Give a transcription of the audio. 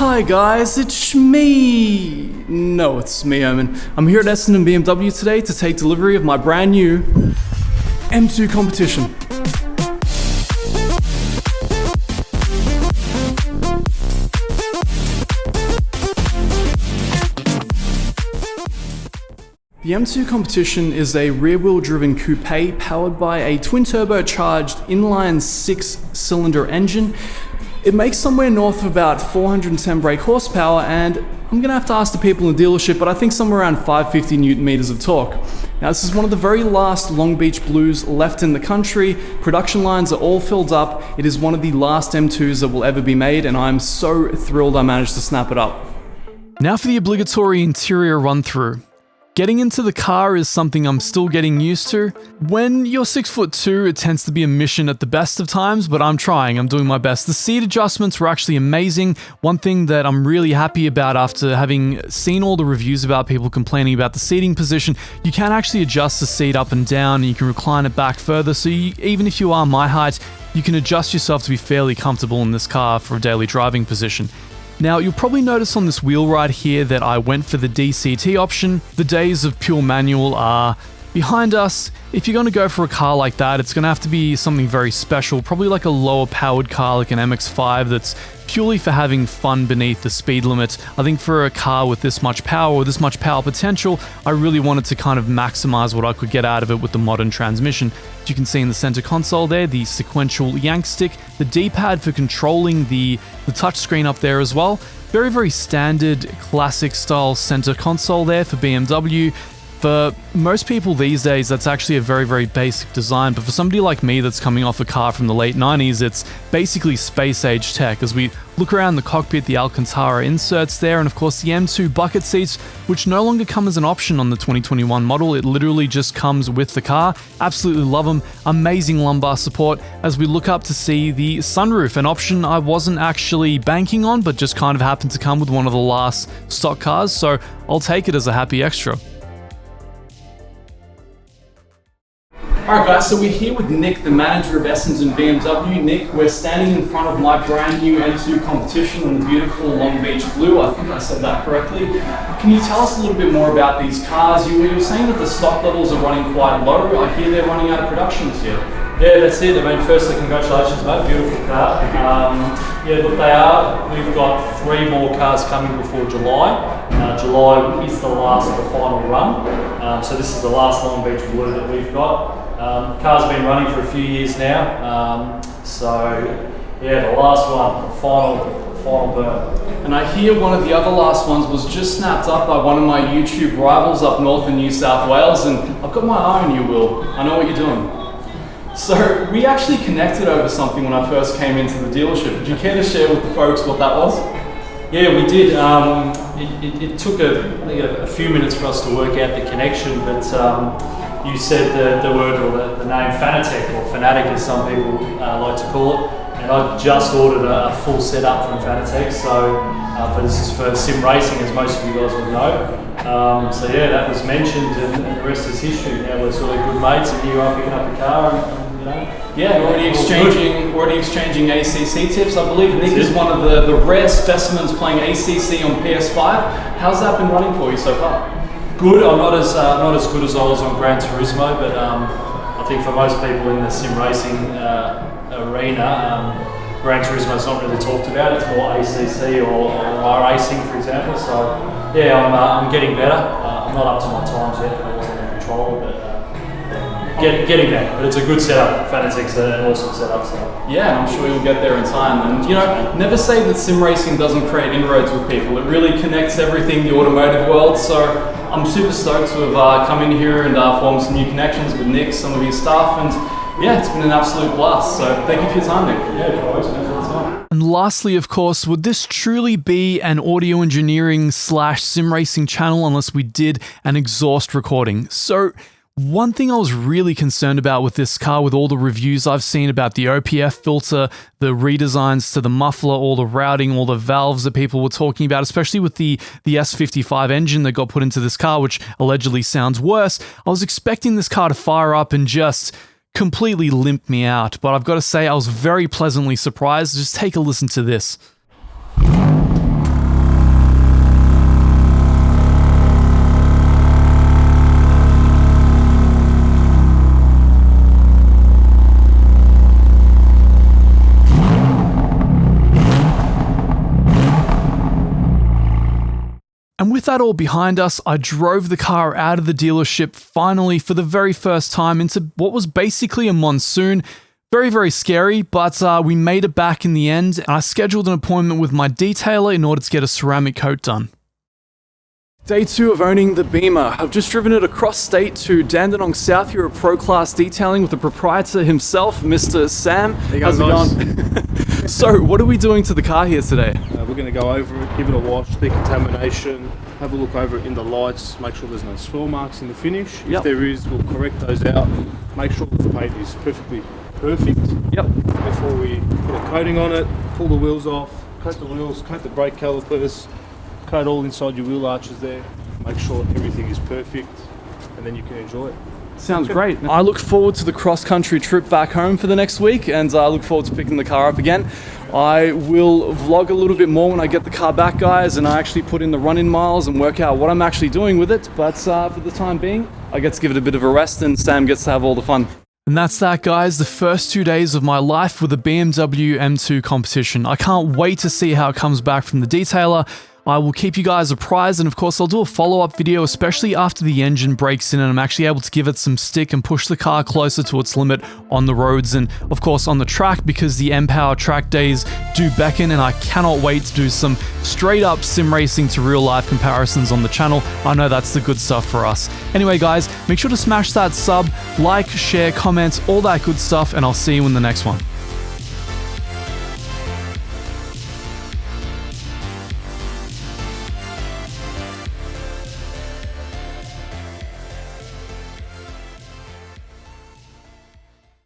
Hi guys, it's me. No, it's me, Omen. I'm here at Essendon BMW today to take delivery of my brand new M2 competition. The M2 competition is a rear-wheel driven coupe powered by a twin-turbocharged inline 6-cylinder engine. It makes somewhere north of about 410 brake horsepower, and I'm gonna have to ask the people in the dealership, but I think somewhere around 550 newton meters of torque. Now this is one of the very last Long Beach Blues left in the country. Production lines are all filled up. It is one of the last M2s that will ever be made, and I'm so thrilled I managed to snap it up. Now for the obligatory interior run-through. Getting into the car is something I'm still getting used to. When you're 6'2", it tends to be a mission at the best of times, but I'm doing my best. The seat adjustments were actually amazing. One thing that I'm really happy about after having seen all the reviews about people complaining about the seating position, you can actually adjust the seat up and down, and you can recline it back further, so even if you are my height, you can adjust yourself to be fairly comfortable in this car for a daily driving position. Now, you'll probably notice on this wheel ride here that I went for the DCT option. The days of pure manual are behind us. If you're going to go for a car like that, it's going to have to be something very special, probably like a lower powered car like an MX-5 that's purely for having fun beneath the speed limit. I think for a car with this much power or this much power potential, I really wanted to kind of maximize what I could get out of it with the modern transmission. As you can see in the center console there, the sequential yank stick, the D-pad for controlling the touchscreen up there as well. Very, very standard classic style center console there for BMW. For most people these days, that's actually a very, very basic design, but for somebody like me that's coming off a car from the late 90s, it's basically space-age tech. As we look around the cockpit, the Alcantara inserts there, and of course the M2 bucket seats, which no longer come as an option on the 2021 model. It literally just comes with the car. Absolutely love them. Amazing lumbar support. As we look up to see the sunroof, an option I wasn't actually banking on, but just kind of happened to come with one of the last stock cars, so I'll take it as a happy extra. Alright guys, so we're here with Nick, the manager of Essendon BMW. Nick, we're standing in front of my brand new M2 competition in the beautiful Long Beach Blue. I think I said that correctly. Can you tell us a little bit more about these cars? You were saying that the stock levels are running quite low. I hear they're running out of production this year. Yeah, that's it. I mean, firstly, congratulations, mate. Beautiful car. Yeah, look, they are. We've got 3 more cars coming before July. July is the last of the final run. So this is the last Long Beach Blue that we've got. Car's been running for a few years now. So yeah, the last one, the final burn. And I hear one of the other last ones was just snapped up by one of my YouTube rivals up north in New South Wales, and I've got my eye on you, Will. I know what you're doing. So we actually connected over something when I first came into the dealership. Would you care to share with the folks what that was? Yeah, we did. It took a few minutes for us to work out the connection, but you said the word or the name Fanatec, or Fanatic as some people like to call it, and I just ordered a full setup from Fanatec, so this is for sim racing, as most of you guys would know. So yeah, that was mentioned, and the rest is history. Now we're sort of good mates, and here you are picking up a car, and you know. Yeah, already exchanging ACC tips. I believe Nick is one of the rare specimens playing ACC on PS5. How's that been running for you so far? Good. I'm not as good as I was on Gran Turismo, but I think for most people in the sim racing arena, Gran Turismo is not really talked about. It's more ACC or iRacing, for example. So yeah, I'm getting better. I'm not up to my times yet, but I wasn't in control. But getting there. But it's a good setup. Fanatec's an awesome setup. So. Yeah, and I'm sure you'll get there in time. And you know, never say that sim racing doesn't create inroads with people. It really connects everything, the automotive world. So I'm super stoked to have come in here and formed some new connections with Nick, some of his staff, and yeah, it's been an absolute blast. So thank you for your time, Nick. Yeah, always, man. And lastly, of course, would this truly be an audio engineering / sim racing channel unless we did an exhaust recording? So one thing I was really concerned about with this car, with all the reviews I've seen about the OPF filter, the redesigns to the muffler, all the routing, all the valves that people were talking about, especially with the S55 engine that got put into this car, which allegedly sounds worse, I was expecting this car to fire up and just completely limp me out. But I've got to say, I was very pleasantly surprised. Just take a listen to this. with that all behind us, I drove the car out of the dealership finally for the very first time into what was basically a monsoon. Very, very scary, but we made it back in the end, and I scheduled an appointment with my detailer in order to get a ceramic coat done. Day 2 of owning the Beamer. I've just driven it across state to Dandenong South here at Pro Class Detailing with the proprietor himself, Mr. Sam. How's it going? So, what are we doing to the car here today? We're going to go over it, give it a wash, decontamination, have a look over it in the lights, make sure there's no swirl marks in the finish. Yep. If there is, we'll correct those out, make sure that the paint is perfect Yep. before we put a coating on it, pull the wheels off, coat the wheels, coat the brake calipers, coat all inside your wheel arches there, make sure everything is perfect, and then you can enjoy it. Sounds great. I look forward to the cross-country trip back home for the next week, and I look forward to picking the car up again. I will vlog a little bit more when I get the car back, guys, and I actually put in the run-in miles and work out what I'm actually doing with it. But for the time being, I get to give it a bit of a rest, and Sam gets to have all the fun. And that's that, guys, the first 2 days of my life with the BMW M2 competition. I can't wait to see how it comes back from the detailer. I will keep you guys apprised, and of course I'll do a follow-up video, especially after the engine breaks in and I'm actually able to give it some stick and push the car closer to its limit on the roads and of course on the track, because the mPower track days do beckon, and I cannot wait to do some straight-up sim racing to real-life comparisons on the channel. I know that's the good stuff for us. Anyway, guys, make sure to smash that sub, like, share, comment, all that good stuff, and I'll see you in the next one.